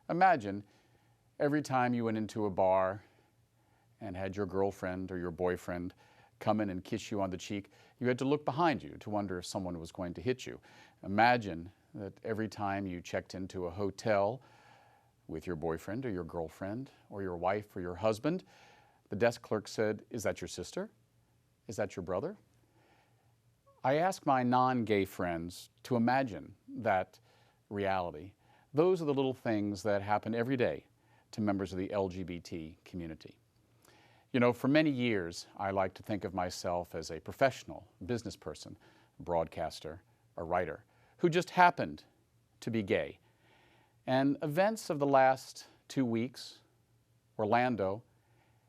Imagine every time you went into a bar and had your girlfriend or your boyfriend come in and kiss you on the cheek, you had to look behind you to wonder if someone was going to hit you. Imagine that every time you checked into a hotel with your boyfriend or your girlfriend or your wife or your husband, the desk clerk said, "Is that your sister? Is that your brother?" I ask my non-gay friends to imagine that reality. Those are the little things that happen every day to members of the LGBT community. You know, for many years, I like to think of myself as a professional business person, a broadcaster, a writer, who just happened to be gay. And events of the last 2 weeks, Orlando,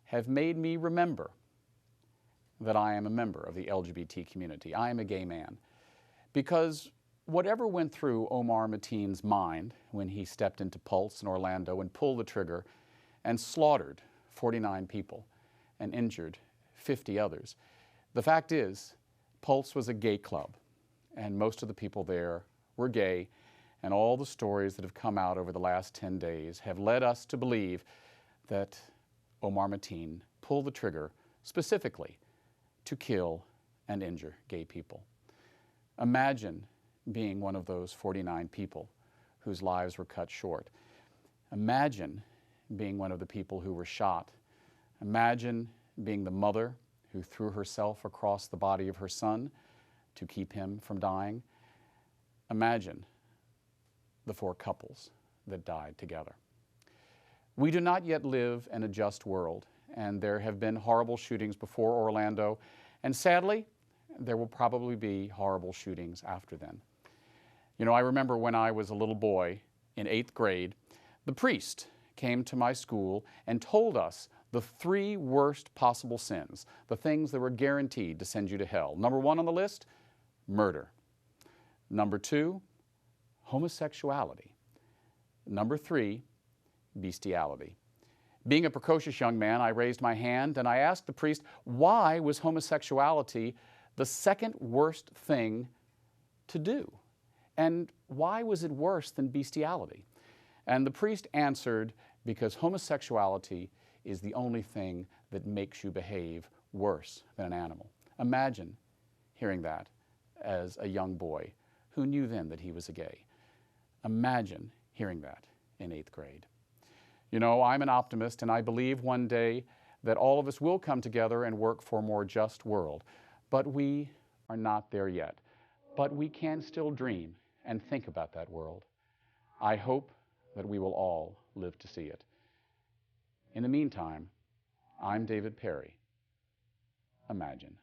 have made me remember that I am a member of the LGBT community. I am a gay man. Because whatever went through Omar Mateen's mind when he stepped into Pulse in Orlando and pulled the trigger and slaughtered 49 people and injured 50 others, the fact is, Pulse was a gay club, and most of the people there were gay, and all the stories that have come out over the last 10 days have led us to believe that Omar Mateen pulled the trigger specifically to kill and injure gay people. Imagine being one of those 49 people whose lives were cut short. Imagine being one of the people who were shot. Imagine being the mother who threw herself across the body of her son to keep him from dying. Imagine the 4 couples that died together. We do not yet live in a just world, and there have been horrible shootings before Orlando, and sadly, there will probably be horrible shootings after then. You know, I remember when I was a little boy in 8th grade, the priest came to my school and told us the 3 worst possible sins, the things that were guaranteed to send you to hell. Number 1 on the list, murder. Number 2, homosexuality. Number 3, bestiality. Being a precocious young man, I raised my hand and I asked the priest, why was homosexuality the 2nd worst thing to do? And why was it worse than bestiality? And the priest answered, because homosexuality is the only thing that makes you behave worse than an animal. Imagine hearing that as a young boy who knew then that he was a gay. Imagine hearing that in 8th grade. You know, I'm an optimist, and I believe one day that all of us will come together and work for a more just world. But we are not there yet. But we can still dream and think about that world. I hope that we will all live to see it. In the meantime, I'm David Perry. Imagine.